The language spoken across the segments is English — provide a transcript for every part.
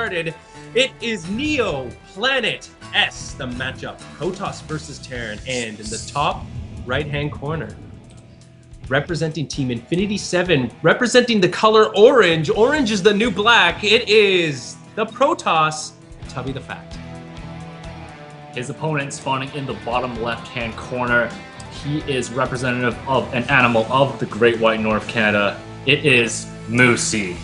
started. It is Neo Planet S, the matchup. Protoss versus Terran, and in the top right-hand corner, representing Team Infinity 7, representing the color orange. Orange is the new black. It is the Protoss, TubbytheFat. His opponent spawning in the bottom left-hand corner. He is representative of an animal of the Great White North Canada. It is Moosy.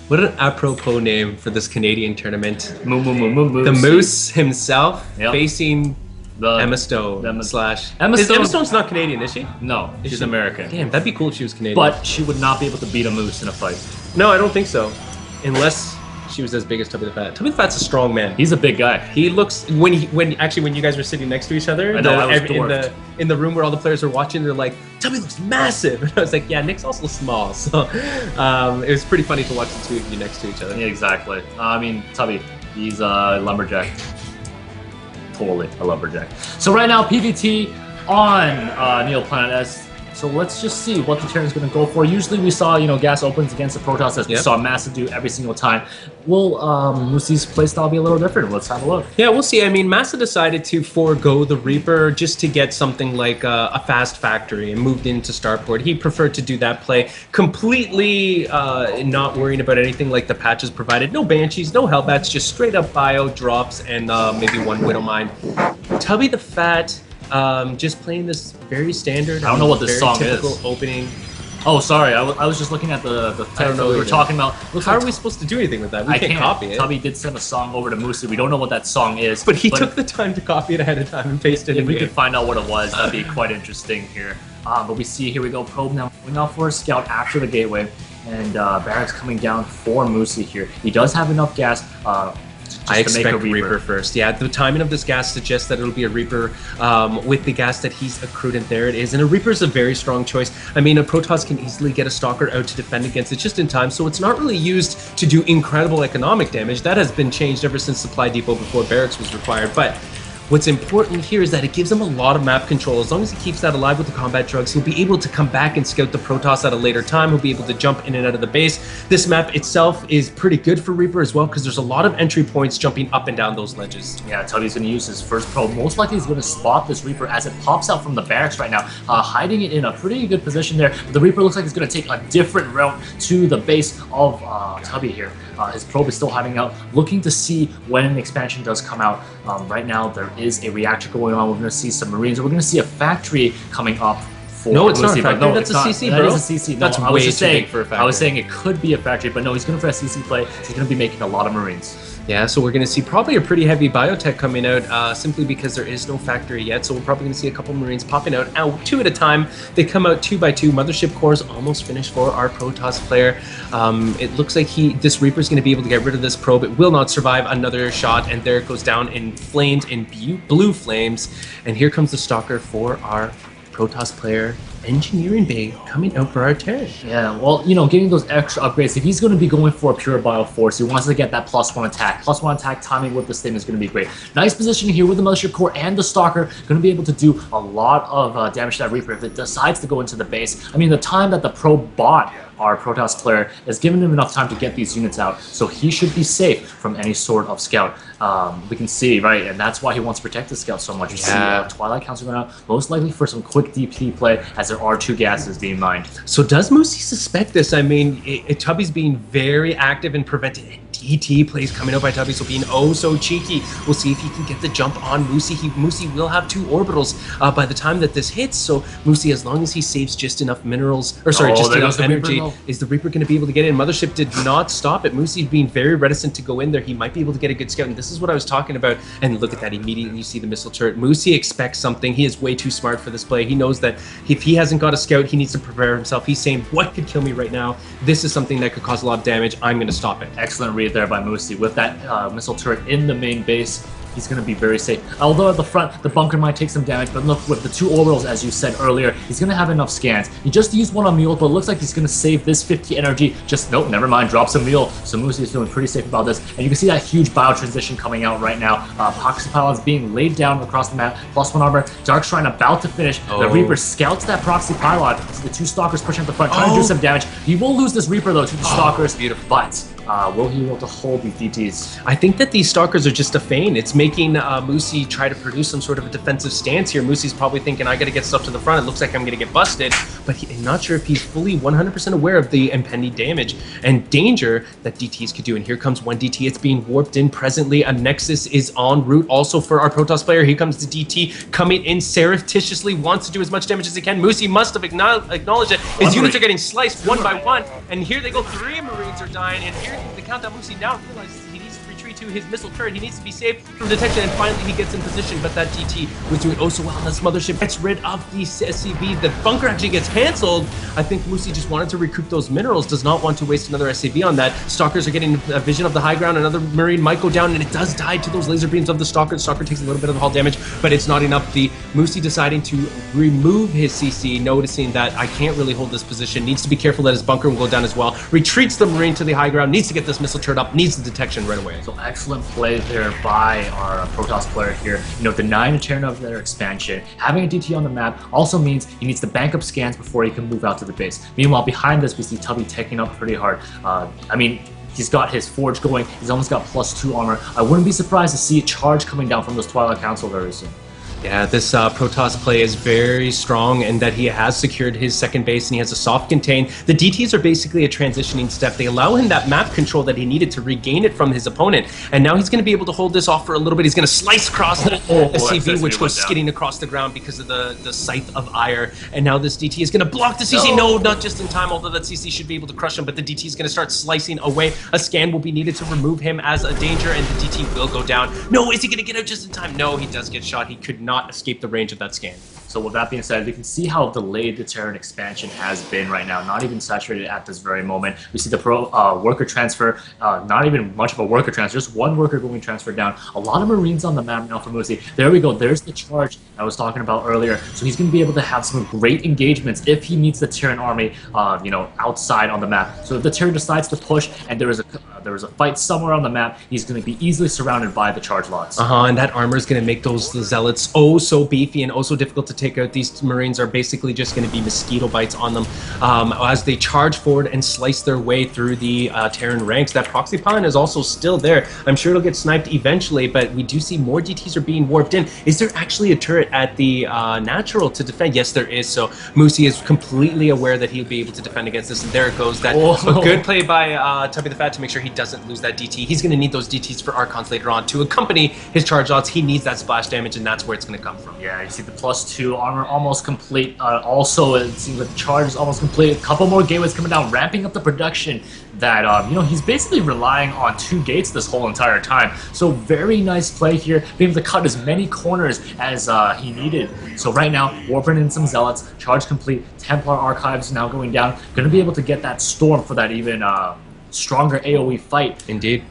What an apropos name for this Canadian tournament. Moosy. The Moose himself, Yep. facing The Emma Stone Emma slash... Emma Emma Stone- Stone's not Canadian, is she? No, she's she? American. Damn, that'd be cool if she was Canadian. But she would not be able to beat a moose in a fight. No, I don't think so. Unless she was as big as TubbytheFat. TubbytheFat's a strong man. He's a big guy. He looks when you guys were sitting next to each other, I know, I was in the room where all the players were watching, they're like, Tubby looks massive, and I was like, yeah, Nick's also small, so it was pretty funny to watch the two of you next to each other. Yeah, exactly. I mean, Tubby, he's a lumberjack. Totally a lumberjack. So right now, PVT on Neo Planet S. So let's just see what the Terran's going to go for. Usually we saw, gas opens against the Protoss, as we saw Massive do every single time. Will Moosy's playstyle be a little different? Let's have a look. Yeah, we'll see. I mean, Massa decided to forego the Reaper just to get something like a fast factory and moved into Starport. He preferred to do that play, completely not worrying about anything like the patches provided. No Banshees, no Hellbats, just straight up bio drops and maybe one Widowmine. TubbytheFat, just playing this very standard. I don't know what this song typical is. Opening. Oh, sorry. I was just looking at the text that we were talking about. How are we supposed to do anything with that? We can't copy it. Tubby did send a song over to Moosy. We don't know what that song is. But he took the time to copy it ahead of time and paste it in. If we could find out what it was, that'd be quite interesting here. But we see, here we go, Probe now going out for a scout after the gateway. And Barracks coming down for Moosy here. He does have enough gas. I expect Reaper first. Yeah, the timing of this gas suggests that it'll be a Reaper with the gas that he's accrued, and there it is. And a Reaper is a very strong choice. I mean, a Protoss can easily get a Stalker out to defend against it just in time, so it's not really used to do incredible economic damage. That has been changed ever since Supply Depot before Barracks was required. But what's important here is that it gives him a lot of map control. As long as he keeps that alive with the combat drugs, he'll be able to come back and scout the Protoss at a later time. He'll be able to jump in and out of the base. This map itself is pretty good for Reaper as well, because there's a lot of entry points jumping up and down those ledges. Yeah, Tubby's going to use his first probe. Most likely he's going to spot this Reaper as it pops out from the barracks right now, hiding it in a pretty good position there. But the Reaper looks like he's going to take a different route to the base of Tubby here. His probe is still hiding out, looking to see when an expansion does come out. Right now, there is a reactor going on. We're going to see some Marines. We're going to see a factory coming up. No, it's not a factory. That's a CC, bro. That is a CC. No, that's way too big for a factory. I was saying it could be a factory, but no, he's going for a CC play. He's going to be making a lot of Marines. Yeah, so we're going to see probably a pretty heavy biotech coming out simply because there is no factory yet. So we're probably going to see a couple Marines popping out two at a time. They come out 2 by 2. Mothership core is almost finished for our Protoss player. It looks like this Reaper is going to be able to get rid of this probe. It will not survive another shot, and there it goes down in flames, in blue flames. And here comes the Stalker for our Protoss player. Engineering Bay coming out for our Terran. Yeah, well, getting those extra upgrades, if he's going to be going for a pure bio force, he wants to get that +1 attack. +1 attack timing with this thing is going to be great. Nice positioning here with the Mothership Core and the Stalker. Going to be able to do a lot of damage to that Reaper if it decides to go into the base. I mean, the time that the probe bought our Protoss player is giving him enough time to get these units out, so he should be safe from any sort of scout. We can see, right, and that's why he wants to protect the scout so much. You see Twilight Counts are going out, most likely for some quick DP play, as there are 2 gases being mined. So does Moosy suspect this? I mean, Tubby's being very active in preventing DT plays coming out by Tubby, so being oh so cheeky. We'll see if he can get the jump on Moosy. Moosy will have 2 orbitals by the time that this hits, so Moosy, as long as he saves just enough minerals, or sorry, just enough energy, is the Reaper going to be able to get in? Mothership did not stop it. Moosy being very reticent to go in there. He might be able to get a good scout, and this is what I was talking about. And look at that, immediately you see the missile turret. Moosy expects something. He is way too smart for this play. He knows that if he hasn't got a scout, he needs to prepare himself. He's saying, what could kill me right now? This is something that could cause a lot of damage. I'm going to stop it. Excellent read there by Moosy. With that missile turret in the main base, he's going to be very safe. Although at the front, the bunker might take some damage, but look, with the 2 orbitals, as you said earlier, he's going to have enough scans. He just used one on Mule, but it looks like he's going to save this 50 energy. Just, nope, never mind, drops a Mule. So Moosy is feeling pretty safe about this. And you can see that huge bio transition coming out right now. Proxy pylons being laid down across the map. +1 armor. Dark Shrine about to finish. The Reaper scouts that proxy pylon. So the 2 Stalkers pushing up the front, trying to do some damage. He will lose this Reaper, though, to the Stalkers. Beautiful. But Will he be able to hold these DTs? I think that these Stalkers are just a feint. It's making Moosy try to produce some sort of a defensive stance here. Moosy's probably thinking, I got to get stuff to the front. It looks like I'm going to get busted. But I'm not sure if he's fully 100% aware of the impending damage and danger that DTs could do. And here comes one DT. It's being warped in presently. A Nexus is en route also for our Protoss player. Here comes the DT coming in surreptitiously, wants to do as much damage as he can. Moosy must have acknowledged it. His units are getting sliced one by one. And here they go. 3 Marines are dying. And here the countdown Moosy now realizes he needs to retreat to his missile turret. He needs to be saved from detection, and finally he gets in position. But that DT was doing oh so well. This mothership gets rid of the SCV. The bunker actually gets canceled. I think Moosy just wanted to recoup those minerals, does not want to waste another SCV on that. Stalkers are getting a vision of the high ground. Another Marine might go down, and it does die to those laser beams of the Stalker. The Stalker takes a little bit of the hull damage, but it's not enough. The Moosy deciding to remove his CC, noticing that I can't really hold this position, needs to be careful that his bunker will go down as well. Retreats the Marine to the high ground, needs to get this missile turret up, needs the detection right away. So excellent play there by our Protoss player here. You know, denying a turn of their expansion. Having a DT on the map also means he needs to bank up scans before he can move out to the base. Meanwhile, behind this, we see Tubby taking up pretty hard. I mean, he's got his forge going. He's almost got +2 armor. I wouldn't be surprised to see a charge coming down from this Twilight Council very soon. Yeah, this Protoss play is very strong in that he has secured his second base and he has a soft contain. The DTs are basically a transitioning step. They allow him that map control that he needed to regain it from his opponent. And now he's going to be able to hold this off for a little bit. He's going to slice across the SCV, which goes skidding across the ground because of the Scythe of Ire. And now this DT is going to block the CC. No, not just in time, although that CC should be able to crush him. But the DT is going to start slicing away. A scan will be needed to remove him as a danger, and the DT will go down. No, is he going to get out just in time? No, he does get shot. He could not escape the range of that scan. So with that being said, you can see how delayed the Terran expansion has been right now, not even saturated at this very moment. We see the worker transfer, not even much of a worker transfer, just one worker going transferred down. A lot of Marines on the map now for Moosy. There we go, there's the charge I was talking about earlier. So he's going to be able to have some great engagements if he meets the Terran army, you know, outside on the map. So if the Terran decides to push and there is a fight somewhere on the map, he's going to be easily surrounded by the charge lots. And that armor is going to make those Zealots oh so beefy and oh so difficult to take out. These Marines are basically just going to be mosquito bites on them as they charge forward and slice their way through the Terran ranks. That proxy pylon is also still there. I'm sure it'll get sniped eventually, but we do see more DTs are being warped in. Is there actually a turret at the natural to defend? Yes, there is. So Moosy is completely aware that he'll be able to defend against this, and there it goes. That a good play by TubbytheFat to make sure he doesn't lose that DT. He's going to need those DTs for Archons later on to accompany his charge lots. He needs that splash damage, and that's where it's going to come from. Yeah, you see the +2 armor almost complete. Also, it seems like the charge is almost complete. A couple more gateways coming down, ramping up the production that, you know, he's basically relying on 2 gates this whole entire time. So very nice play here, being able to cut as many corners as he needed. So right now, warping in some Zealots, charge complete, Templar Archives now going down. Going to be able to get that Storm for that even stronger AoE fight. Indeed.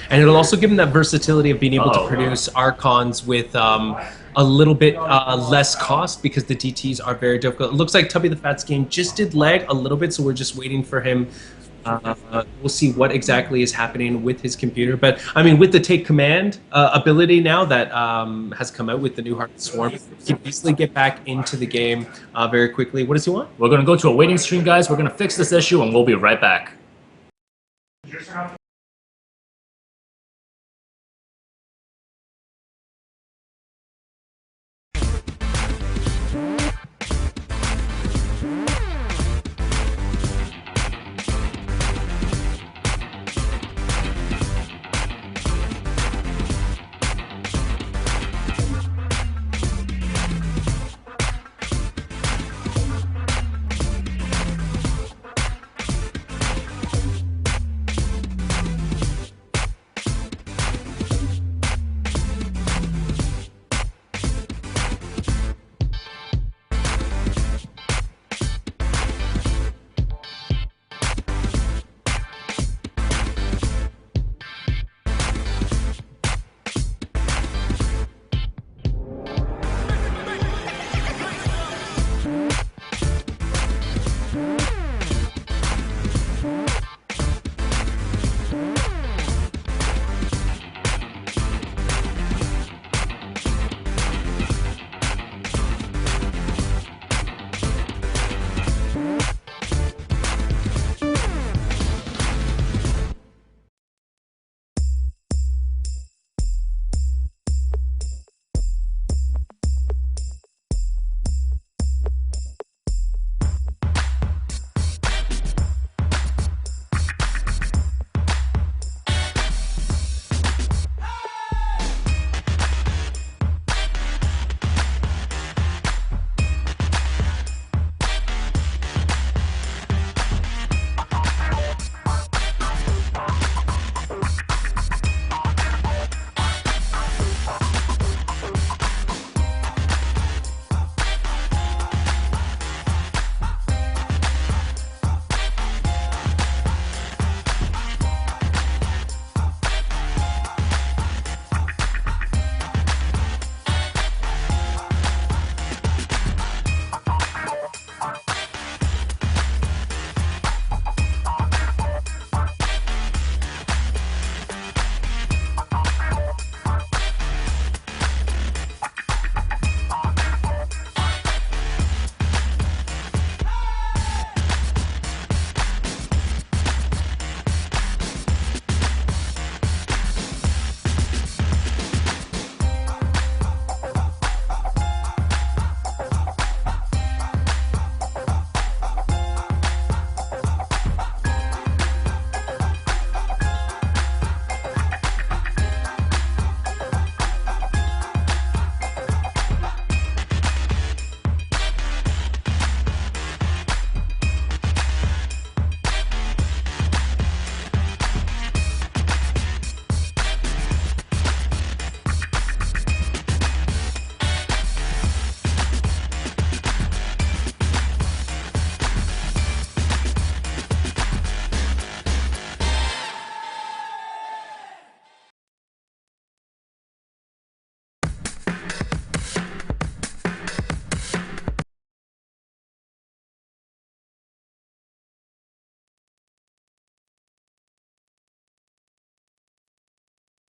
And it'll also give him that versatility of being able to produce Archons with a little bit less cost because the DTs are very difficult. It looks like TubbytheFat's game just did lag a little bit, so we're just waiting for him. We'll see what exactly is happening with his computer. But, I mean, with the Take Command ability now that has come out with the new Heart Swarm, he can easily get back into the game very quickly. What does he want? We're going to go to a waiting stream, guys. We're going to fix this issue, and we'll be right back.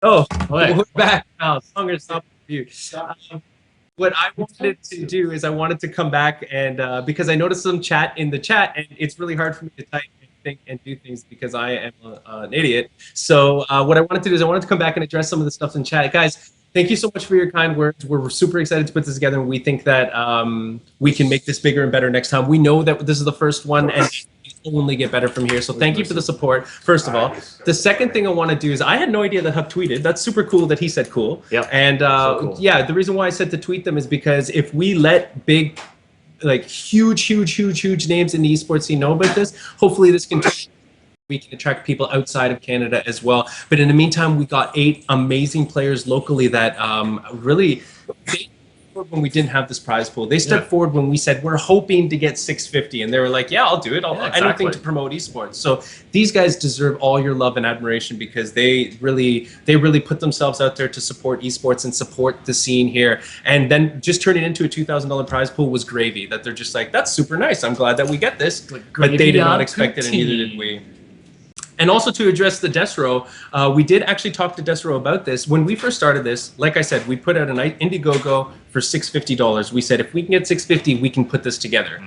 Oh, Okay. we're back now. Longer stop you. What I wanted to do is I wanted to come back and because I noticed some chat in the chat, and it's really hard for me to type and think and do things because I am an idiot. So what I wanted to do is I wanted to come back and address some of the stuff in chat. Guys, thank you so much for your kind words. We're super excited to put this together, and we think that we can make this bigger and better next time. We know that this is the first one, and it'll only get better from here. So thank you for the support, first of all. The second thing I want to do is I had no idea that Huck tweeted. That's super cool that he said cool. Yep. And So cool. yeah, the reason why I said to tweet them is because if we let big, like huge names in the esports scene know about this, hopefully this can we can attract people outside of Canada as well. But in the meantime, we got 8 amazing players locally that really they when we didn't have this prize pool. They stepped forward when we said we're hoping to get 650, and they were like, "Yeah, I'll do it. I'll anything to promote esports." So these guys deserve all your love and admiration because they really put themselves out there to support esports and support the scene here. And then just turning it into a $2,000 prize pool was gravy. That they're just like, "That's super nice. I'm glad that we get this," but they did not expect it, and neither did we. And also to address the Desro, we did actually talk to Desro about this. When we first started this, like I said, we put out an Indiegogo for $650. We said, if we can get $650, we can put this together.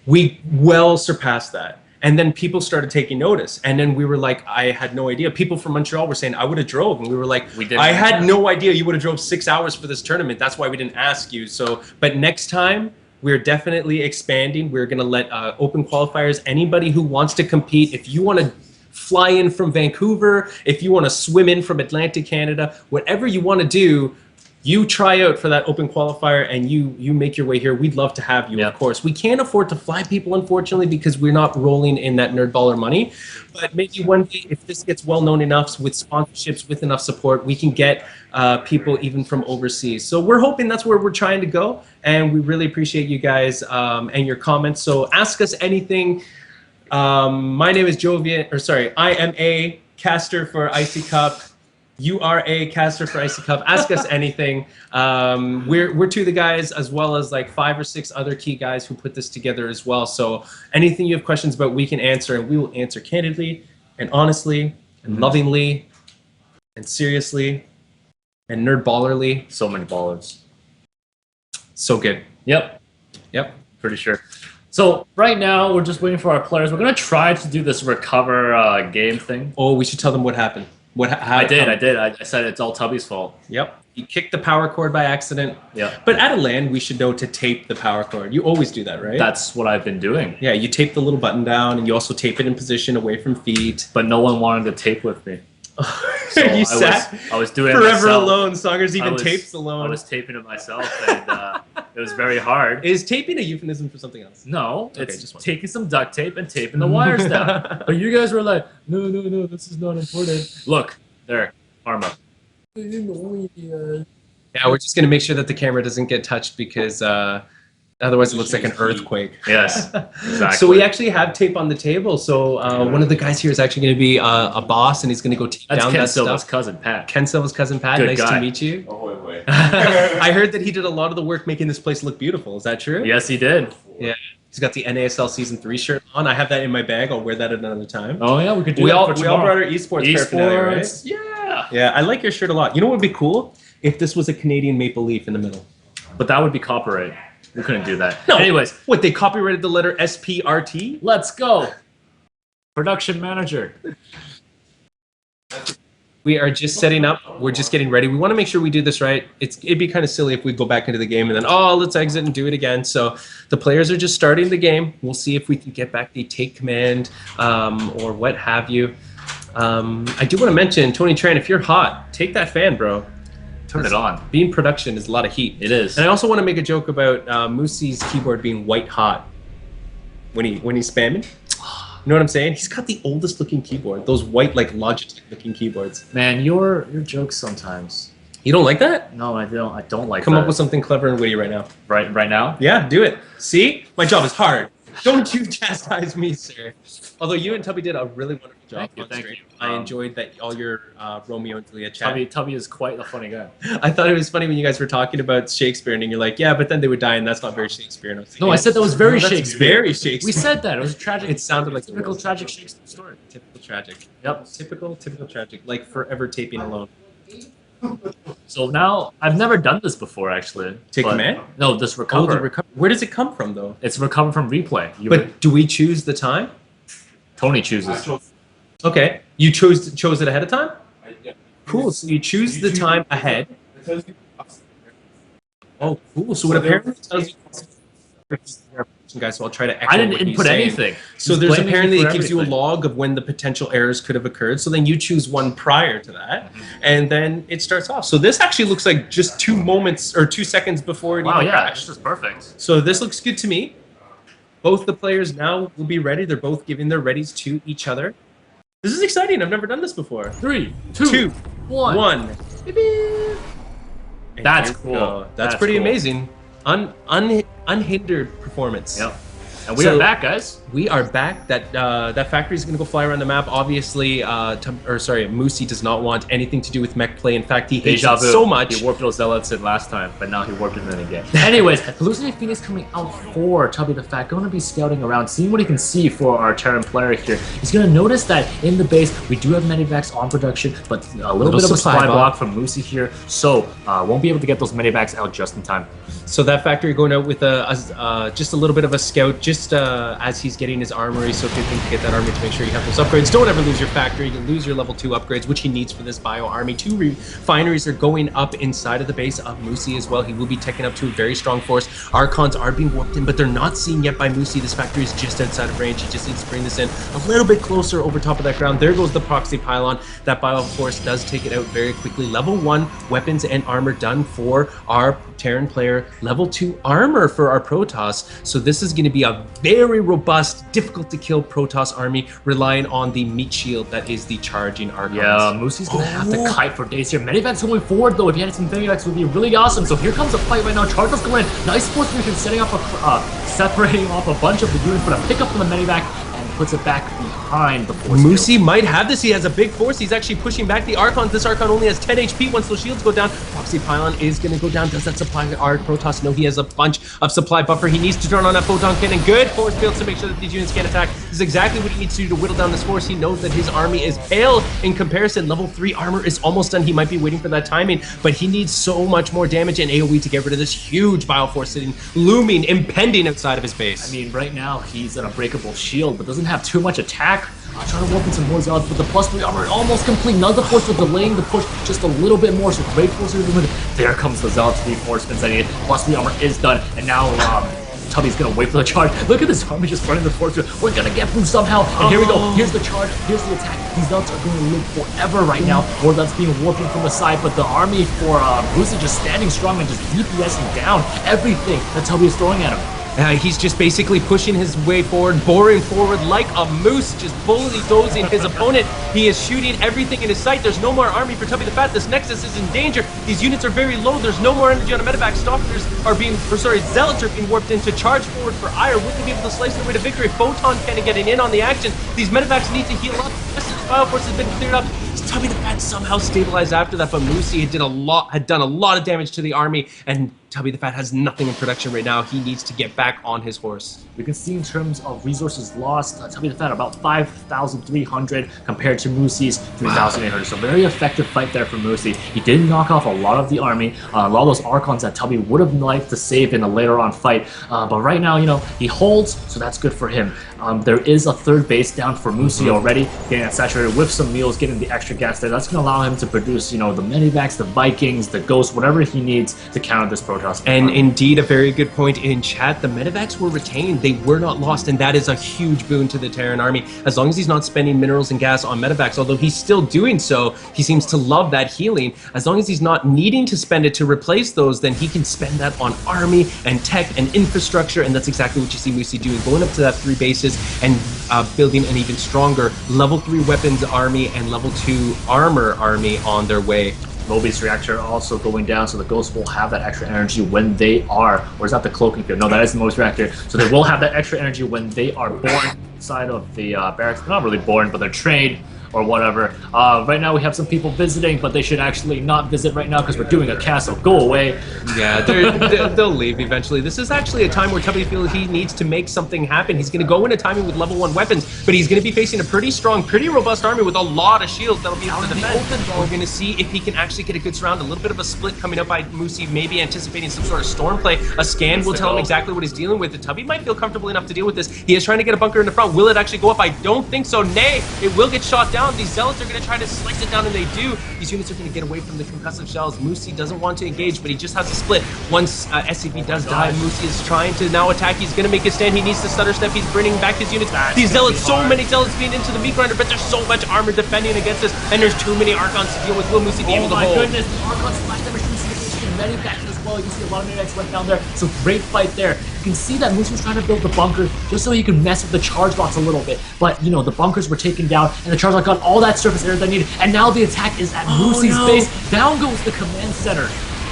We well surpassed that. And then people started taking notice. And then we were like, I had no idea. People from Montreal were saying, I would have drove. And we were like, I had no idea you would have drove 6 hours for this tournament. That's why we didn't ask you. So, but next time, we're definitely expanding. We're going to let open qualifiers, anybody who wants to compete, if you want to fly in from Vancouver, if you want to swim in from Atlantic Canada, whatever you want to do, you try out for that open qualifier and you make your way here. We'd love to have you, of course. We can't afford to fly people, unfortunately, because we're not rolling in that nerd baller money. But maybe one day, if this gets well known enough with sponsorships, with enough support, we can get people even from overseas. So we're hoping that's where we're trying to go. And we really appreciate you guys and your comments. So ask us anything. My name is Jovian, or sorry, I am a caster for ICY CUP. You are a caster for ICY CUP. Ask us anything. We're 2 of the guys, as well as like 5 or 6 other key guys who put this together as well. So anything you have questions about, we can answer, and we will answer candidly and honestly and lovingly and seriously and nerd ballerly. So many ballers. So good. Yep. Pretty sure. So right now we're just waiting for our players. We're gonna try to do this recover game thing. Oh, we should tell them what happened. I did. I said it's all Tubby's fault. Yep. You kicked the power cord by accident. Yeah. But at a LAN, we should know to tape the power cord. You always do that, right? That's what I've been doing. Yeah, you tape the little button down, and you also tape it in position away from feet. But no one wanted to tape with me. So I was doing it forever myself. alone. Songers even tapes alone. I was taping it myself, and it was very hard. Is taping a euphemism for something else? No, it's just taking some duct tape and taping the wires down. But you guys were like, no, this is not important. Look, there, Arma. Yeah, we're just gonna make sure that the camera doesn't get touched because otherwise it looks like an earthquake. Yes, exactly. So we actually have tape on the table. So one of the guys here is actually going to be a boss, and he's going to go tape down Ken that Silva's stuff. cousin, Pat. Ken Silva's cousin, Pat. Good nice guy. to meet you. Oh, wait. I heard that he did a lot of the work making this place look beautiful. Is that true? Yes, he did. Yeah. He's got the NASL Season 3 shirt on. I have that in my bag. I'll wear that at another time. Oh yeah, we could do We that all for brought tomorrow. our esports paraphernalia, right? Yeah. Yeah, I like your shirt a lot. You know what would be cool? If this was a Canadian maple leaf in the middle. But that would be copyright. We couldn't do that. No. Anyways, What, they copyrighted the letter SPRT? let's go. Production manager. We are just setting up. We're just getting ready. We want to make sure we do this right. It'd be kind of silly if we go back into the game and then, oh, let's exit and do it again. So the players are just starting the game. We'll see if we can get back the take command or what have you. I do want to mention, Tony Tran, if you're hot, take that fan, bro. Turn it on. Being production is a lot of heat. It is. And I also want to make a joke about Moosy's keyboard being white hot when he's spamming. You know what I'm saying? He's got the oldest looking keyboard. Those white, like, Logitech looking keyboards. Man, your jokes sometimes. You don't like that? No, I don't. I don't like Come that. up with something clever and witty right now. right now. Yeah, do it. See? My job is hard. Don't you chastise me, sir. Although you and Tubby did a really wonderful job. Thank you. I enjoyed that all your Romeo and Juliet chat. Tubby is quite a funny guy. I thought it was funny when you guys were talking about Shakespeare and you're like, yeah, but then they would die and that's not very Shakespeare. And I was like, No, I said that was very that's Shakespeare. very Shakespeare. We said that. It was tragic. It sounded like typical tragic Shakespeare story. Typical tragic. Yep. Typical tragic. Like forever taping alone. So now, I've never done this before, actually. Take but- command? No, this Oh, recover. the recover. Where does it come from, though? It's recover from replay. But do we choose the time? Tony chooses. Okay. You chose it ahead of time? Yeah. Cool. So you choose the time ahead. Oh, cool. So what apparently tells you, guys, so I'll try to echo I didn't what he's input saying. anything. So He's there's blaming me apparently for it gives you a everything. log of when the potential errors could have occurred. So then you choose one prior to that, and then it starts off. So this actually looks like just 2 moments or 2 seconds before it Wow, even yeah, crashed. this is perfect. So this looks good to me. Both the players now will be ready. They're both giving their readies to each other. This is exciting. I've never done this before. 3, 2, 2, 1. 1. And That's here we cool. go. That's That's pretty cool. amazing. Unhindered performance. Yep. And we So- are back, guys. We are back. That factory is going to go fly around the map. Obviously, Moosy does not want anything to do with mech play. In fact, he hates Deja it vu. so much. He warped those zealots in last time, but now he warped it in again. Anyways, Hallucinate Phoenix coming out for Tubby the Fat. Going to be scouting around, seeing what he can see for our Terran player here. He's going to notice that in the base, we do have Medivacs on production, but a little bit of a supply block from Moosy here. So, won't be able to get those Medivacs out just in time. So that factory going out with just a little bit of a scout, just as he's getting his armory. So good thing to get that armory to make sure you have those upgrades. Don't ever lose your factory. You can lose your level 2 upgrades, which he needs for this bio army. 2 refineries are going up inside of the base of Moosy as well. He will be taking up to a very strong force. Archons are being warped in, but they're not seen yet by Moosy. This factory is just outside of range. He just needs to bring this in a little bit closer over top of that ground. There goes the proxy pylon. That bio force does take it out very quickly. Level 1 weapons and armor done for our Terran player. Level 2 armor for our Protoss. So this is going to be a very robust, difficult to kill Protoss army, relying on the meat shield that is the charging Archons. Yeah, Moosy's gonna have to kite for days here. Medivacs going forward though. If he had some Medivacs, would be really awesome. So here comes a fight right now. Chargers going in. Nice force mission, setting up separating off a bunch of the units, but a pick up from the Medivac and puts it back behind the force. Moosy might have this. He has a big force. He's actually pushing back the Archons. This Archon only has 10 HP once those shields go down. Proxy Pylon is going to go down. Does that supply our Protoss? No, he has a bunch of supply buffer. He needs to turn on that Photon Cannon. Good force fields to make sure that these units can't attack. This is exactly what he needs to do to whittle down this force. He knows that his army is pale in comparison. Level 3 armor is almost done. He might be waiting for that timing, but he needs so much more damage and AoE to get rid of this huge Bioforce sitting, looming, impending outside of his base. I mean, right now he's an unbreakable shield, but doesn't have too much attack. Trying to warp in some more zealots, but the +3 armor almost complete. None of the force are delaying the push just a little bit more, so great force movement. There comes the zealots reinforcements I need. +3 armor is done, and now Tubby's gonna wait for the charge. Look at this army just running the force. We're gonna get through somehow, and here we go. Here's the charge, here's the attack. These zealots are gonna live forever right now. More that's being warped in from the side, but the army for Moosy just standing strong and just DPSing down everything that Tubby is throwing at him. He's just basically pushing his way forward, boring forward like a moose, just bulldozing his opponent. He is shooting everything in his sight. There's no more army for Tubby the Fat. This Nexus is in danger. These units are very low. There's no more energy on a medevac. Stalkers are Zealots are being warped in to charge forward for Ire. Will they be able to slice their way to victory? Photon Cannon getting in on the action. These medevacs need to heal up. The rest of the Bioforce has been cleared up. Tubby the Fat somehow stabilized after that, but Moosy had done a lot of damage to the army, and Tubby the Fat has nothing in production right now. He needs to get back on his horse. We can see in terms of resources lost, Tubby the Fat about 5,300 compared to Moosy's 3,800. So very effective fight there for Moosy. He did knock off a lot of the army, a lot of those Archons that Tubby would have liked to save in a later on fight. But right now, you know, he holds, so that's good for him. There is a third base down for Moosy already, getting that saturated with some meals, getting the extra gas there. That's going to allow him to produce, you know, the Medivacs, the Vikings, the Ghosts, whatever he needs to counter this Protoss. And indeed, a very good point in chat. The Medivacs were retained. They were not lost, and that is a huge boon to the Terran army. As long as he's not spending minerals and gas on Medivacs, although he's still doing so, he seems to love that healing. As long as he's not needing to spend it to replace those, then he can spend that on army and tech and infrastructure, and that's exactly what you see Moosy doing, going up to that 3 bases and building an even stronger level 3 weapons army and level 2 armor army on their way. Low base reactor also going down, so the Ghosts will have that extra energy when they are, or is that the cloaking field? No, that is the most reactor. So they will have that extra energy when they are born inside of the barracks. They're not really born, but they're trained or whatever. Right now we have some people visiting, but they should actually not visit right now because we're doing a cast, so go away. Yeah, they'll leave eventually. This is actually a time where Tubby feels he needs to make something happen. He's going to go into timing with level 1 weapons, but he's going to be facing a pretty strong, pretty robust army with a lot of shields that'll be able to defend. We're going to see if he can actually get a good surround. A little bit of a split coming up by Moosy, maybe anticipating some sort of storm play. A scan will tell him exactly what he's dealing with. The Tubby might feel comfortable enough to deal with this. He is trying to get a bunker in the front. Will it actually go up? I don't think so. Nay, it will get shot down. These zealots are going to try to slice it down, and they do. These units are going to get away from the concussive shells. Moosy doesn't want to engage, but he just has a split. Once SCP does die, Moosy is trying to now attack. He's going to make a stand. He needs to stutter step. He's bringing back his units. These zealots, so many zealots being into the meat grinder, but there's so much armor defending against this, and there's too many Archons to deal with. Will Moosy be able to hold? Oh my goodness, the Archons splash damage from Syndication and Manufacturing as well. You can see a lot of Medivacs went down there, so great fight there. You can see that Moosy was trying to build the bunker just so he could mess with the charge bots a little bit, but you know, the bunkers were taken down, and the charge bot got all that surface area they needed, and now the attack is at Moosy's base. Down goes the command center.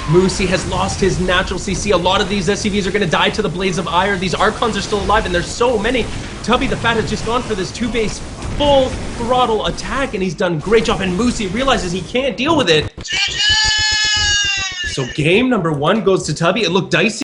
Moosy has lost his natural CC. A lot of these SCVs are going to die to the Blades of Ire. These Archons are still alive, and there's so many. TubbytheFat has just gone for this 2-base full throttle attack, and he's done a great job, and Moosy realizes he can't deal with it. So game number 1 goes to Tubby. It looked dicey.